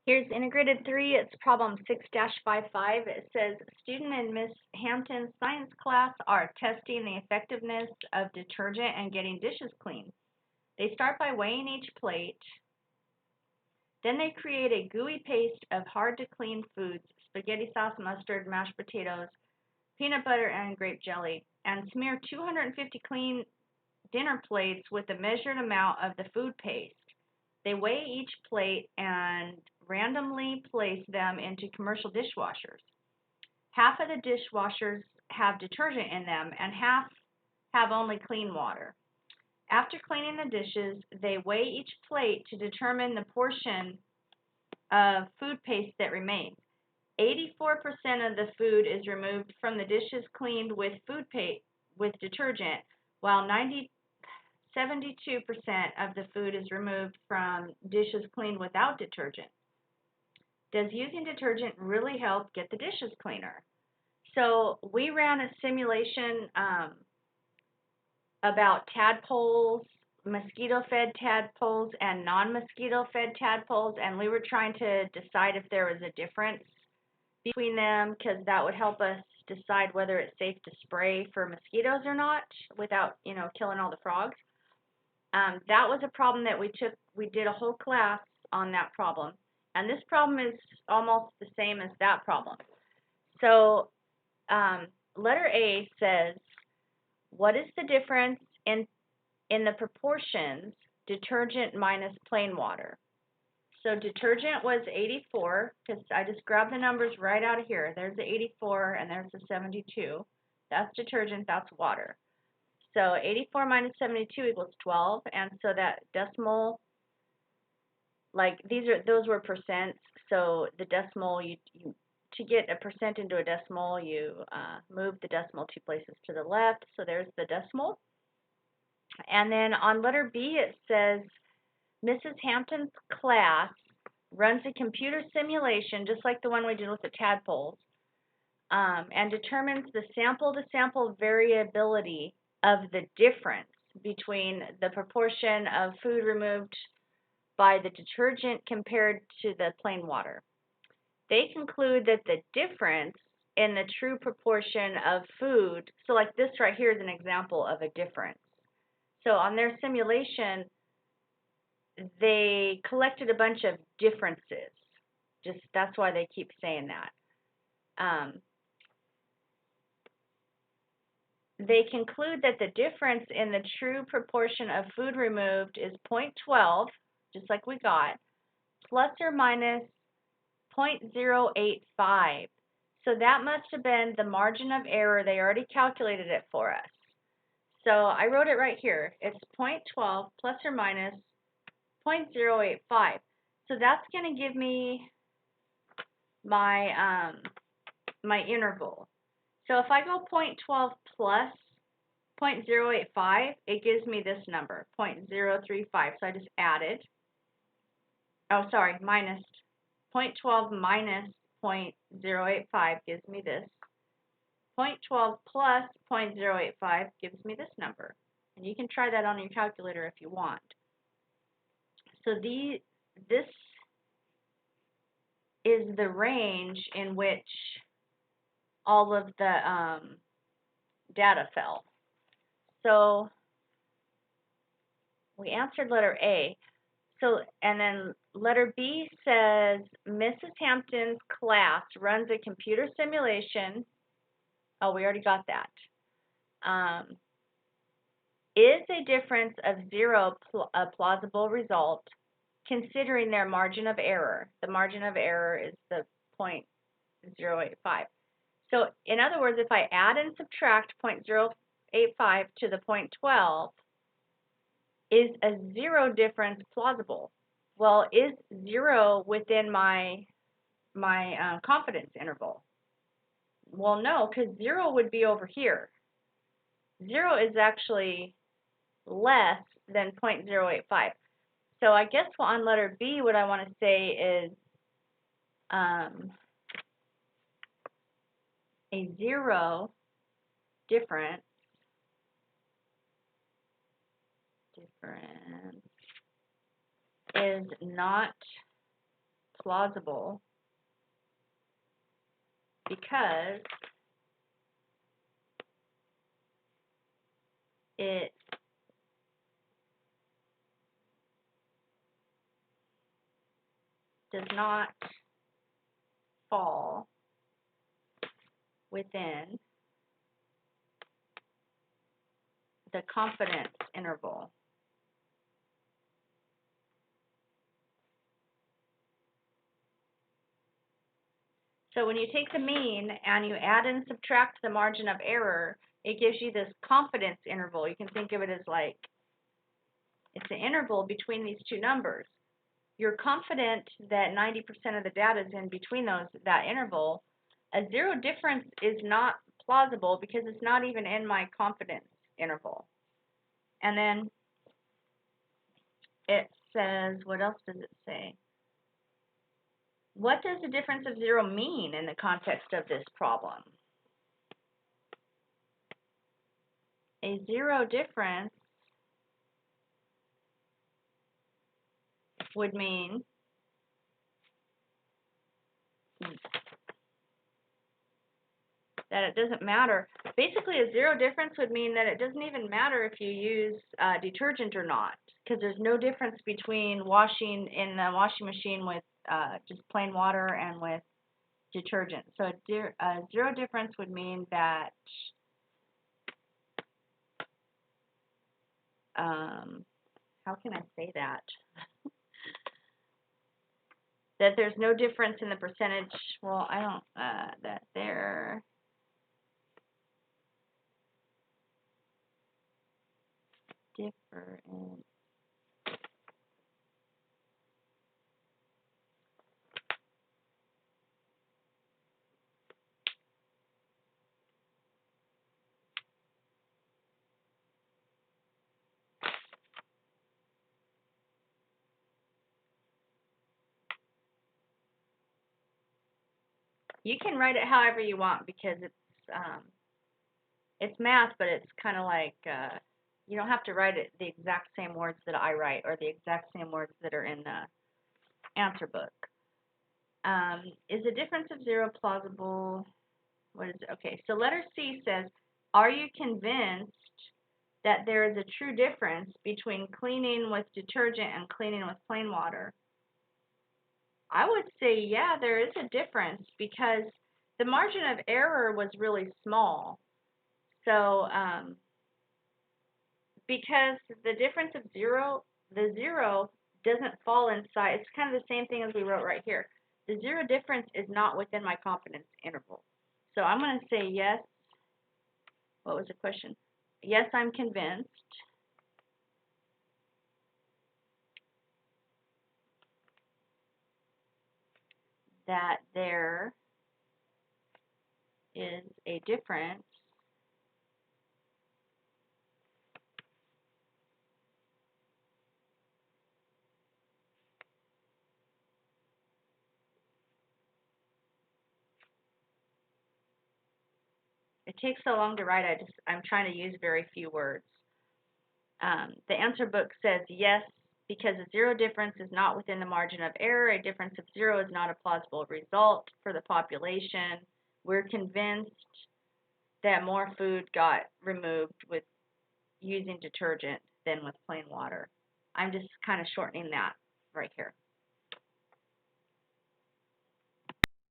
Here's integrated 3, it's problem 6-55. It says, student in Miss Hampton's science class are testing the effectiveness of detergent and getting dishes clean. They start by weighing each plate. Then they create a gooey paste of hard-to-clean foods, spaghetti sauce, mustard, mashed potatoes, peanut butter, and grape jelly, and smear 250 clean dinner plates with a measured amount of the food paste. They weigh each plate and randomly place them into commercial dishwashers. Half of the dishwashers have detergent in them and half have only clean water. After cleaning the dishes, they weigh each plate to determine the portion of food paste that remains. 84% of the food is removed from the dishes cleaned with food paste with detergent, while 72% of the food is removed from dishes cleaned without detergent. Does using detergent really help get the dishes cleaner? So we ran a simulation about tadpoles, mosquito-fed tadpoles, and non-mosquito-fed tadpoles, and we were trying to decide if there was a difference between them because that would help us decide whether it's safe to spray for mosquitoes or not without, killing all the frogs. That was a problem that we did a whole class on that problem. And this problem is almost the same as that problem. So letter A says, what is the difference in the proportions detergent minus plain water? So detergent was 84, because I just grabbed the numbers right out of here. There's the 84 and there's the 72. That's detergent, that's water. So 84 minus 72 equals 12, and so that decimal, like those were percents. So the decimal, to get a percent into a decimal, you move the decimal 2 places to the left. So there's the decimal. And then on letter B, it says Mrs. Hampton's class runs a computer simulation, just like the one we did with the tadpoles, and determines the sample-to-sample variability of the difference between the proportion of food removed by the detergent compared to the plain water. They conclude that the difference in the true proportion of food, so like this right here is an example of a difference. So on their simulation, they collected a bunch of differences. Just that's why they keep saying that. They conclude that the difference in the true proportion of food removed is 0.12, just like we got, plus or minus 0.085. So that must have been the margin of error. They already calculated it for us. So I wrote it right here. It's 0.12 plus or minus 0.085. So that's going to give me my my interval. So if I go 0.12 plus 0.085, it gives me this number, 0.035. So I just added, minus 0.12 minus 0.085 gives me this. 0.12 plus 0.085 gives me this number. And you can try that on your calculator if you want. So this is the range in which all of the data fell. So we answered letter A. So, and then letter B says Mrs. Hampton's class runs a computer simulation. Oh, we already got that. Is a difference of 0 a plausible result considering their margin of error? The margin of error is the 0.085. So in other words, if I add and subtract 0.085 to the 0.12, is a 0 difference plausible? Well, is 0 within my confidence interval? Well, no, because 0 would be over here. 0 is actually less than 0.085. So I guess on letter B, what I want to say is a 0 difference is not plausible because it does not fall within the confidence interval. So when you take the mean and you add and subtract the margin of error, it gives you this confidence interval. You can think of it as like it's an interval between these two numbers. You're confident that 90% of the data is in between that interval. A zero difference is not plausible because it's not even in my confidence interval. And then it says, what else does it say? What does the difference of zero mean in the context of this problem? A zero difference would mean that it doesn't matter. Basically, a zero difference would mean that it doesn't even matter if you use detergent or not, because there's no difference between washing in the washing machine with just plain water and with detergent. So a zero difference would mean that how can I say that? That there's no difference in the percentage. Well, I don't. That there. Difference. You can write it however you want because it's math, but it's kind of like you don't have to write it the exact same words that I write or the exact same words that are in the answer book. Is the difference of zero plausible? What is it? Okay, so letter C says, are you convinced that there is a true difference between cleaning with detergent and cleaning with plain water? I would say, yeah, there is a difference because the margin of error was really small. So, because the difference of zero, the zero doesn't fall inside. It's kind of the same thing as we wrote right here. The zero difference is not within my confidence interval. So I'm going to say yes. What was the question? Yes, I'm convinced that there is a difference It takes so long to write, I'm trying to use very few words. The answer book says yes, because a zero difference is not within the margin of error. A difference of zero is not a plausible result for the population. We're convinced that more food got removed with using detergent than with plain water. I'm just kind of shortening that right here.